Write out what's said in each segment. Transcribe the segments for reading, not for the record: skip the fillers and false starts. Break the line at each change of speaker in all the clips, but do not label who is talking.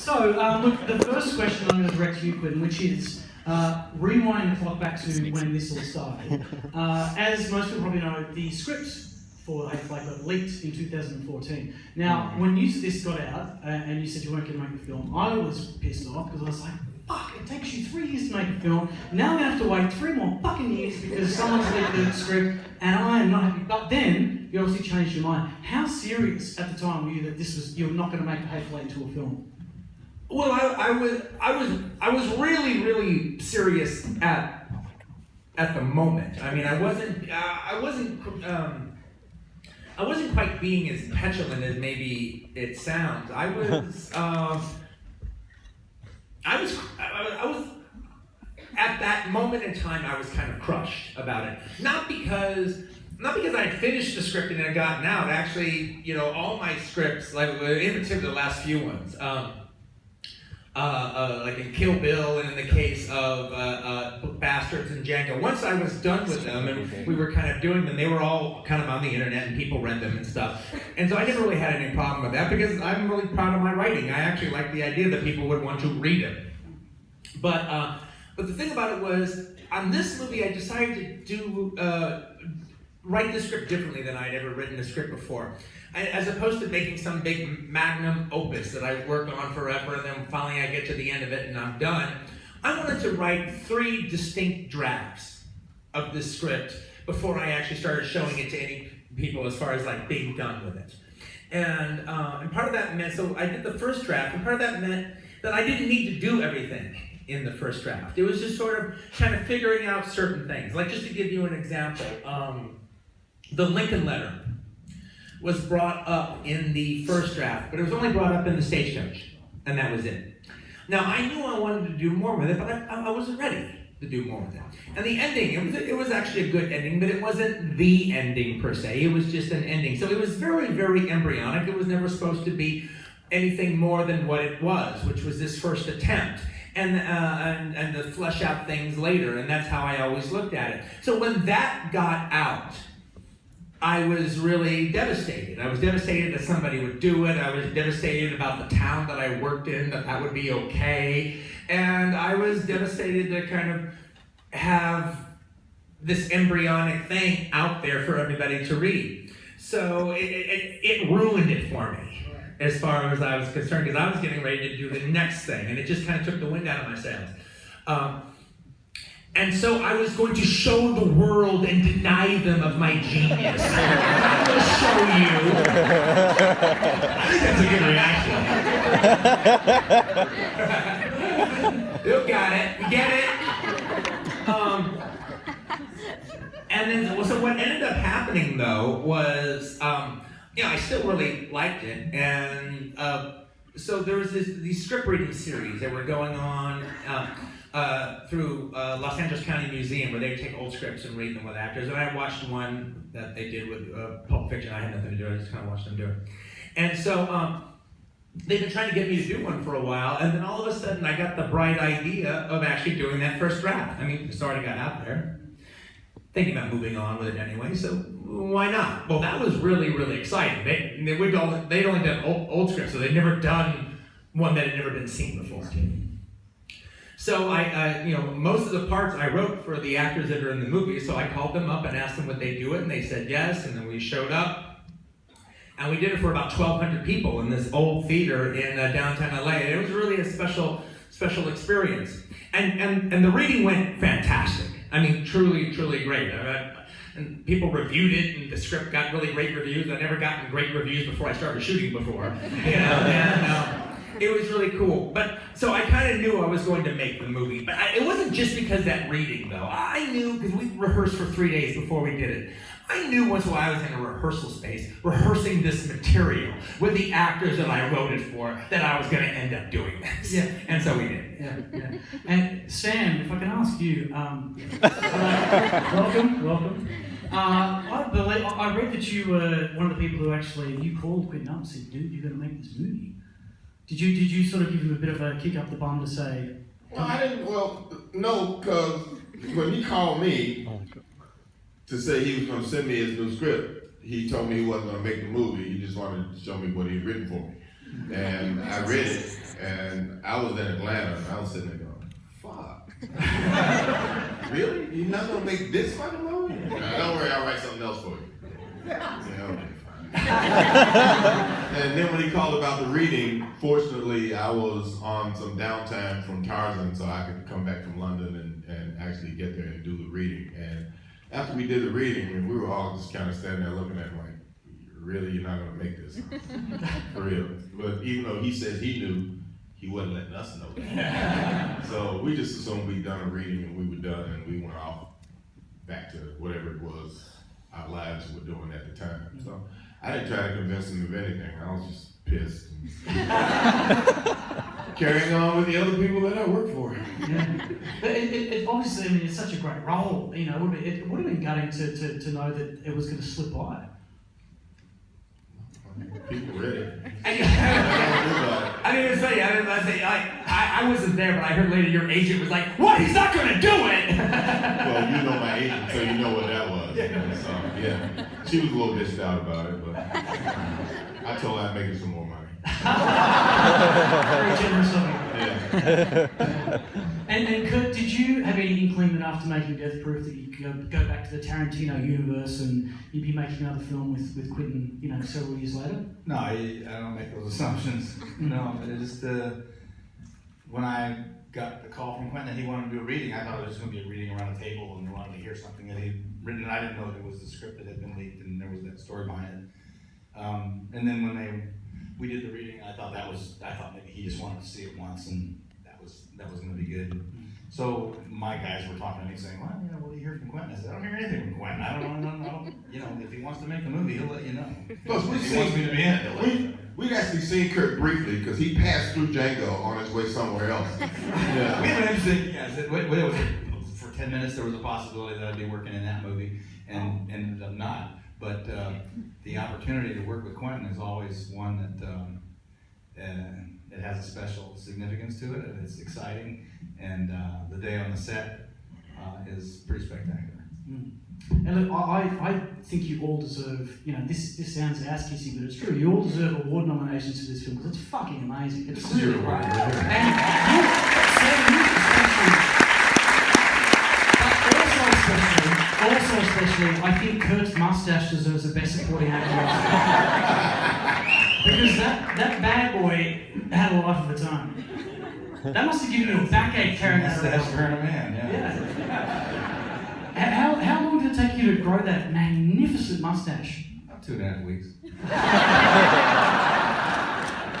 So, look, the first question I'm going to direct to you, Quentin, which is rewind the clock back to when this all started. As most people probably know, the script for Hateful Eight got leaked in 2014. Now, when news of this got out, and you said you weren't going to make the film, I was pissed off because I was like, fuck, it takes you 3 years to make a film. Now we have to wait 3 more fucking years because someone's leaked the script, and I am not happy. But then, you obviously changed your mind. How serious at the time were you that you were not going to make the Hateful Eight into a film?
Well, I was really serious at the moment. I mean, I wasn't quite being as petulant as maybe it sounds. I was at that moment in time, I was kind of crushed about it. Not because I had finished the script and it had gotten out. Actually, all my scripts, like in particular the last few ones, like in Kill Bill and in the case of Bastards and Django. Once I was done with them and we were kind of doing them, they were all kind of on the internet and people read them and stuff. And so I never really had any problem with that because I'm really proud of my writing. I actually like the idea that people would want to read it. But the thing about it was, on this movie, I decided to write the script differently than I'd ever written a script before. As opposed to making some big magnum opus that I work on forever and then finally I get to the end of it and I'm done, I wanted to write 3 distinct drafts of this script before I actually started showing it to any people as far as like being done with it. And part of that meant, so I did the first draft, and part of that meant that I didn't need to do everything in the first draft. It was just sort of kind of figuring out certain things. Like, just to give you an example, the Lincoln letter was brought up in the first draft, but it was only brought up in the stagecoach, and that was it. Now, I knew I wanted to do more with it, but I wasn't ready to do more with it. And the ending, it was actually a good ending, but it wasn't the ending per se. It was just an ending. So it was very embryonic. It was never supposed to be anything more than what it was, which was this first attempt. And to flesh out things later, and that's how I always looked at it. So when that got out, I was really devastated. I was devastated that somebody would do it. I was devastated about the town that I worked in, that would be okay. And I was devastated to kind of have this embryonic thing out there for everybody to read. So it ruined it for me, as far as I was concerned, because I was getting ready to do the next thing, and it just kind of took the wind out of my sails. And so I was going to show the world and deny them of my genius. I'm going to show you. I think that's a good reaction. You got it. You get it? And then, so what ended up happening, though, was, I still really liked it. And so there was these script reading series that were going on through Los Angeles County Museum, where they take old scripts and read them with actors. And I watched one that they did with Pulp Fiction. I had nothing to do. I just kind of watched them do it. And so they've been trying to get me to do one for a while. And then all of a sudden, I got the bright idea of actually doing that first draft. I mean, it's already got out there. Thinking about moving on with it anyway, so why not? Well, that was really exciting. They'd only done old scripts, so they'd never done one that had never been seen before. So I most of the parts I wrote for the actors that are in the movie, so I called them up and asked them would they do it, and they said yes, and then we showed up. And we did it for about 1,200 people in this old theater in downtown LA. And it was really a special experience. And the reading went fantastic. I mean, truly great. And people reviewed it, and the script got really great reviews. I'd never gotten great reviews before I started shooting before. And it was really cool. But so I kind of knew I was going to make the movie. But it wasn't just because that reading, though. I knew, because we rehearsed for 3 days before we did it. I knew once while I was in a rehearsal space, rehearsing this material with the actors that I wrote it for, that I was going to end up doing this.
Yeah.
And so we did.
Yeah. And Sam, if I can ask you, welcome. I read that you were one of the people who actually, you called Quentin up and said, dude, you're going to make this movie. Did you sort of give him a bit of a kick up the bum to say?
Well, I didn't. Well, no, because when he called me to say he was going to send me his new script, he told me he wasn't going to make the movie. He just wanted to show me what he'd written for me, and I read it, and I was in Atlanta, and I was sitting there going, fuck. Really? You're not gonna make this fucking movie? Don't worry, I'll write something else for you. Yeah, okay, fine. And then when he called about the reading, fortunately, I was on some downtime from Tarzan, so I could come back from London and actually get there and do the reading. And after we did the reading, we were all just kind of standing there looking at him like, really, you're not gonna make this? For real. But even though he said he knew, he wasn't letting us know that. So we just assumed we'd done a reading and we were done, and we went off back to whatever it was our lives were doing at the time. So I didn't try to convince him of anything. I was just pissed. Carrying on with the other people that I work for.
Yeah. But it obviously, I mean, it's such a great role. You know, it would have been gutting to know that it was going to slip by.
People ready.
I didn't say. I wasn't there, but I heard later your agent was like, "What? He's not going to do it."
Well, you know my agent, so you know what that was. Yeah. So yeah, she was a little bitched out about it, but I told her I'd make her some more money.
Very generous of you.
Yeah.
And Kurt, did you have any inkling that after making Death Proof that you could go back to the Tarantino universe and you'd be making another film with Quentin, you know, several years later?
No, I don't make those assumptions. No, it just when I got the call from Quentin that he wanted to do a reading, I thought it was just going to be a reading around a table and they wanted to hear something that he'd written, and I didn't know that it was the script that had been leaked and there was that story behind it. And then when we did the reading, I thought maybe he just wanted to see it once, and that was going to be good. So my guys were talking to me saying, well, you know, what do you hear from Quentin? I said, I don't hear anything from Quentin. I don't know. You know, if he wants to make a movie, he'll let you know.
Plus,
if he wants me to be in it, he'll let you know.
We'd actually seen Kurt briefly because he passed through Django on his way somewhere else. Yeah.
We had an interesting, for 10 minutes there was a possibility that I'd be working in that movie, and ended up not. But the opportunity to work with Quentin is always one that it has a special significance to it, and it's exciting, and the day on the set is pretty spectacular.
And look, I think you all deserve, you know, this sounds ass-kissing, but it's true, you all deserve award nominations for this film, because it's fucking amazing. It's really great. And you especially, I think Kurt's mustache deserves the best supporting actor Oscar. Because that bad boy had a life of its own. That must have given you a backache carrying that around.
That's for a man, yeah.
How long did it take you to grow that magnificent mustache?
About 2.5 weeks.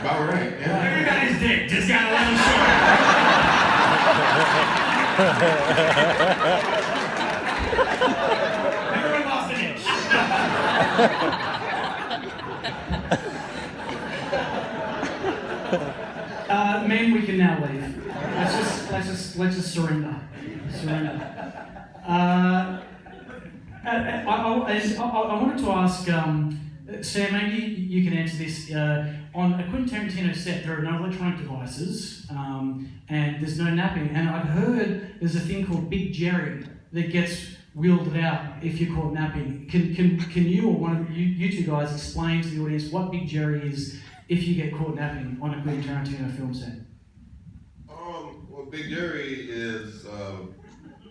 About right, yeah.
Everybody's dick just got a little short. Everyone lost an inch.
Men, we can now leave. Let's just surrender. I wanted to ask Sam, maybe you can answer this. On a Quentin Tarantino set, there are no electronic devices, and there's no napping. And I've heard there's a thing called Big Jerry that gets wielded out if you're caught napping. Can you or one of you two guys explain to the audience what Big Jerry is if you get caught napping on a Quentin Tarantino film set?
Well, Big Jerry is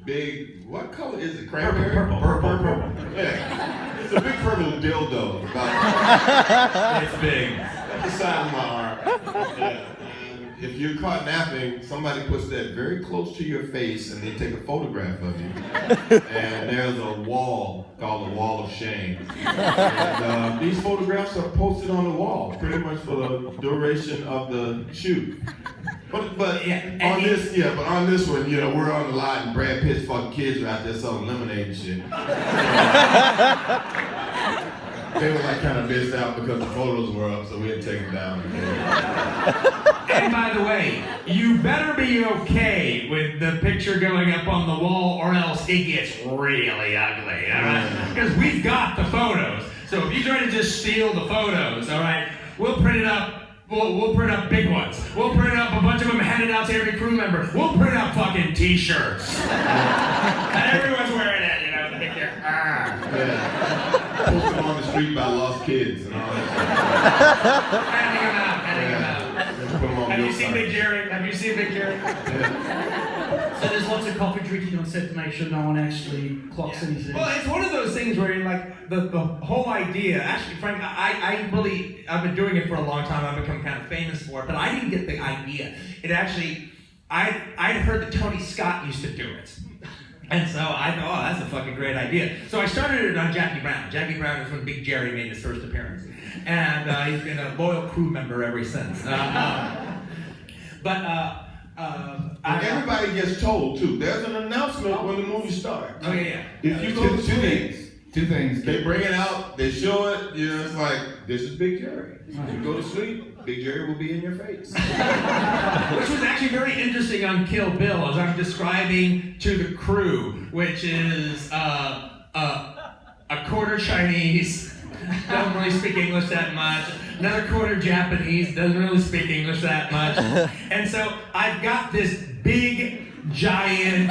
big. What color is it? Cranberry?
Purple.
Yeah, it's a big purple dildo.
It's big.
That's the size of my arm. Yeah. And if you're caught napping, somebody puts that very close to your face and they take a photograph of you. And there's a wall called the Wall of Shame. And these photographs are posted on the wall pretty much for the duration of the shoot. But on this one, you know, we're on the lot and Brad Pitt's fucking kids are out there selling lemonade and shit. They were like kind of bitched out because the photos were up, so we had to take them down.
And by the way, you better be okay with the picture going up on the wall, or else it gets really ugly, all right? Because we've got the photos. So if you try to just steal the photos, all right, we'll print it up. We'll print up big ones. We'll print up a bunch of them, hand it out to every crew member. We'll print up fucking T-shirts. And everyone's wearing it, you know, the picture.
Yeah. Post them on the street by lost kids and all that stuff.
Handing them out.
put them on
Have you
milk
seen
cartons.
Big Jerry? Have you seen Big Jerry?
So there's lots of coffee drinking on set to make sure no one actually clocks anything.
Well, it's one of those things where you're like, the whole idea, actually, Frank, I've been doing it for a long time, I've become kind of famous for it, but I didn't get the idea. It actually, I'd heard that Tony Scott used to do it. And so I thought, oh, that's a fucking great idea. So I started it on Jackie Brown. Jackie Brown was when Big Jerry made his first appearance. And he's been a loyal crew member ever since.
Everybody gets told too. There's an announcement when the movie starts.
Oh yeah.
If you go to sleep,
Two things.
they bring it out, they show it, you know, it's like, this is Big Jerry. If you go to sleep, Big Jerry will be in your face.
Which was actually very interesting on Kill Bill, as I'm describing to the crew, which is a quarter Chinese, doesn't really speak English that much. Another quarter Japanese, doesn't really speak English that much. And so I've got this big, giant,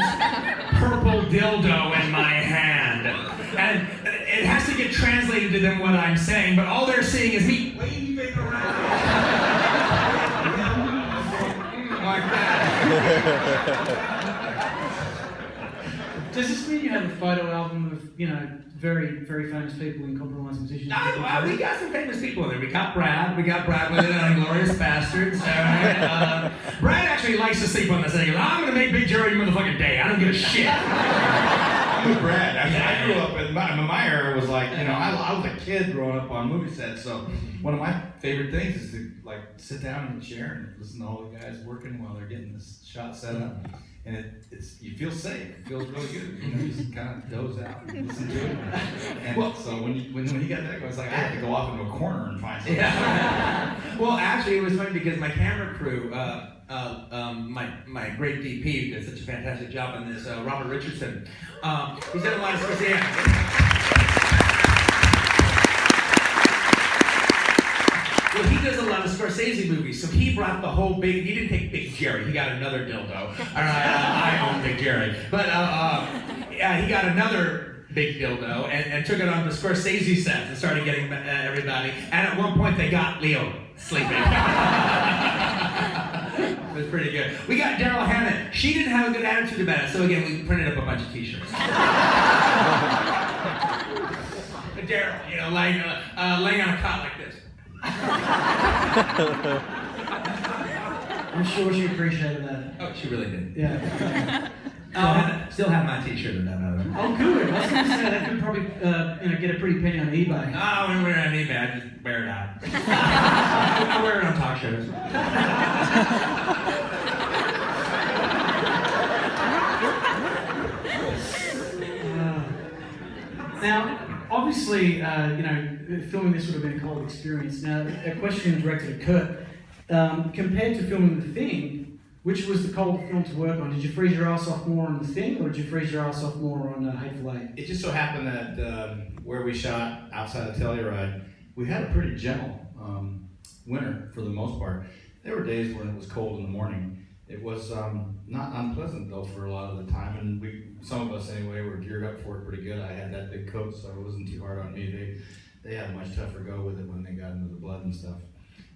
purple dildo in my hand. And it has to get translated to them what I'm saying, but all they're seeing is me waving around. Like that.
Does this mean you have a photo album of, very, very famous people and compromising musicians?
We got some famous people in there. We got Brad with it on Inglourious Bastards. Brad actually likes to sleep on this thing. I'm going to make Big Jerry motherfucking day. I don't give a shit.
I'm with Brad. I grew up in my era was like, I was a kid growing up on movie sets, so one of my favorite things is to like sit down in a chair and listen to all the guys working while they're getting this shot set up. And it's you feel safe. It feels really good. You just kind of doze out and listen to it. And so when he got that, I was like, I had to go off into a corner and find something.
Yeah. Well, actually, it was funny because my camera crew, my great DP, did such a fantastic job on this. Robert Richardson. He's done a lot of Scorsese. Well, he does a lot of Scorsese movies, so he brought the whole he didn't take Big Jerry, he got another dildo. All right, I own Big Jerry. But he got another big dildo and took it on the Scorsese set and started getting everybody. And at one point they got Leo sleeping. It was pretty good. We got Daryl Hannah. She didn't have a good attitude about it, so again, we printed up a bunch of t-shirts. Daryl, laying on a cot like this.
I'm sure she appreciated that.
Oh, she really did.
Yeah.
Still have my t-shirt in that other.
Oh, good. I was going to say that could probably get a pretty penny on eBay.
Oh, when we're on eBay, I just wear it out. I wear it on talk shows.
Now, obviously, filming this would have been a cold experience. Now, a question directed at Kurt. Compared to filming The Thing, which was the cold film to work on? Did you freeze your ass off more on The Thing, or did you freeze your ass off more on Hateful Eight?
It just so happened that where we shot outside of Telluride, we had a pretty gentle winter for the most part. There were days when it was cold in the morning. It was not unpleasant though for a lot of the time, and some of us anyway were geared up for it pretty good. I had that big coat, so it wasn't too hard on me. They had a much tougher go with it when they got into the blood and stuff.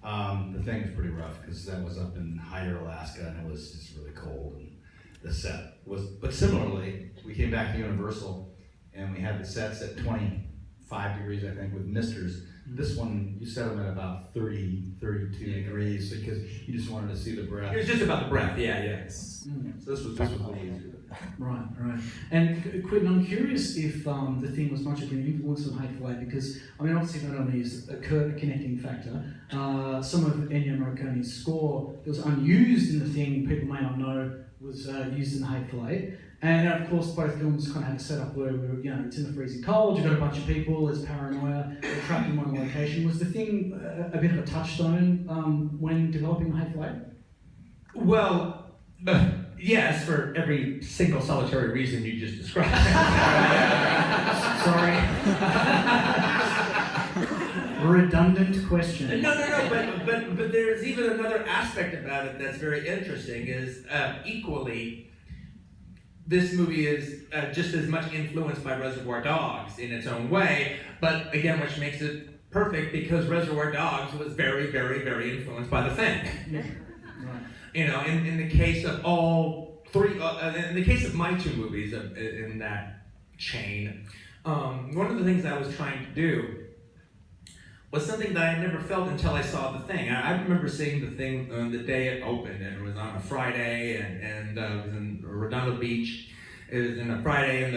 The Thing was pretty rough because that was up in Hyder, Alaska, and it was just really cold. And the set was, but similarly, we came back to Universal and we had the sets at 25 degrees, I think, with misters. This one, you set them at about 30, 32 degrees because you just wanted to see the breath.
It was just about the breath, yeah.
So this was a little easier.
Right. And Quentin, I'm curious if The Thing was much of an influence on Hateful Eight, because, obviously not only is Kurt a connecting factor, some of Ennio Morricone's score that was unused in The Thing, people may not know, was used in Hateful Eight. And of course, both films kind of had a setup where it's in the freezing cold, you've got a bunch of people, there's paranoia, they're trapped in one location. Was The Thing a bit of a touchstone when developing Hateful Eight?
Well, yes, for every single solitary reason you just described.
Sorry. Redundant question.
No, but there's even another aspect about it that's very interesting, is equally, this movie is just as much influenced by Reservoir Dogs in its own way, but again, which makes it perfect because Reservoir Dogs was very, very, very influenced by The Thing.
Yeah. Right.
You know, in the case of all three, in the case of my two movies in that chain, one of the things I was trying to do was something that I had never felt until I saw The Thing. I remember seeing The Thing on the day it opened, and it was on a Friday, and it was in Redondo Beach. It was in a Friday, and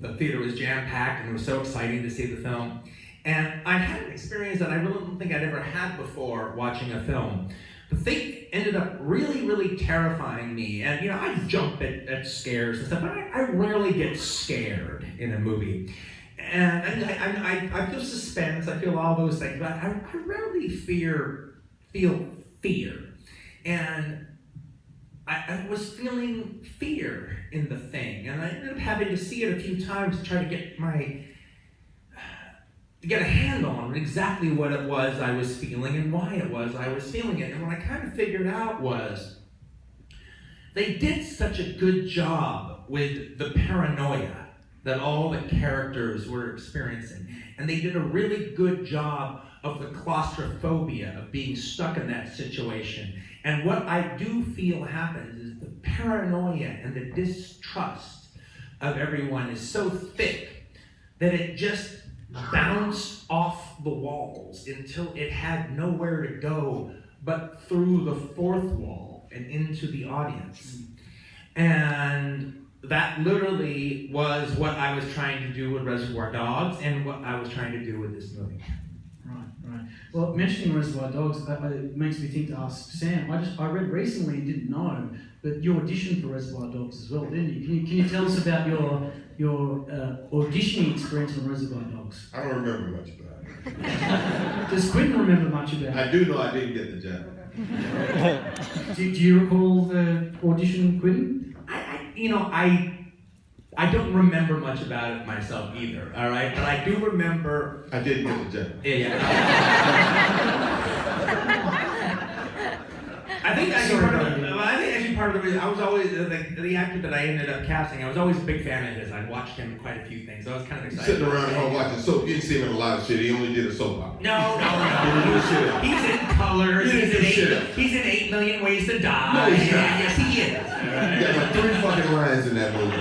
the theater was jam-packed, and it was so exciting to see the film. And I had an experience that I really don't think I'd ever had before watching a film. The Thing ended up really, really terrifying me. And, you know, I jump at scares and stuff, but I rarely get scared in a movie. And I feel suspense, I feel all those things, but I rarely feel fear. And I was feeling fear in The Thing, and I ended up having to see it a few times to try to get a handle on exactly what it was I was feeling and why it was I was feeling it. And what I kind of figured out was they did such a good job with the paranoia that all the characters were experiencing. And they did a really good job of the claustrophobia of being stuck in that situation. And what I do feel happens is the paranoia and the distrust of everyone is so thick that it just bounced off the walls until it had nowhere to go but through the fourth wall and into the audience. And that literally was what I was trying to do with Reservoir Dogs and what I was trying to do with this movie.
Right. Well, mentioning Reservoir Dogs, it makes me think to ask Sam. I read recently and didn't know, but you auditioned for Reservoir Dogs as well, didn't you? Can you tell us about your auditioning experience on Reservoir Dogs?
I don't remember much about it.
Does Quentin remember much about it?
I do know I didn't get the job.
Do you recall the audition, Quentin?
I don't remember much about it myself either, all right? But I do remember...
I didn't get the job.
Yeah. I think actually part of the reason, I was always, the actor that I ended up casting, I was always a big fan of his. I'd watched him in quite a few things, so I was kind of excited.
Sitting around at home watching soap, you didn't see him in a lot of shit. He only did a soap opera.
No.
He's
He's in Colors. He's in 8 Million Ways to Die.
No, he's not.
Yes, he is.
He got like 3 fucking lines in that movie.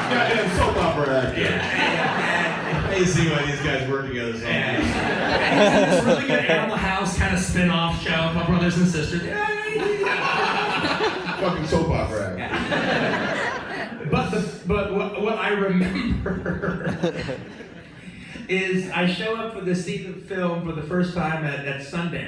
Goddamn soap opera actor.
Yeah.
I can see why these guys work together so much.
It's a really good Animal House kind of spin-off show about brothers and sisters.
Fucking soap opera actor.
But what I remember is I show up for the scene of film for the first time at Sundance.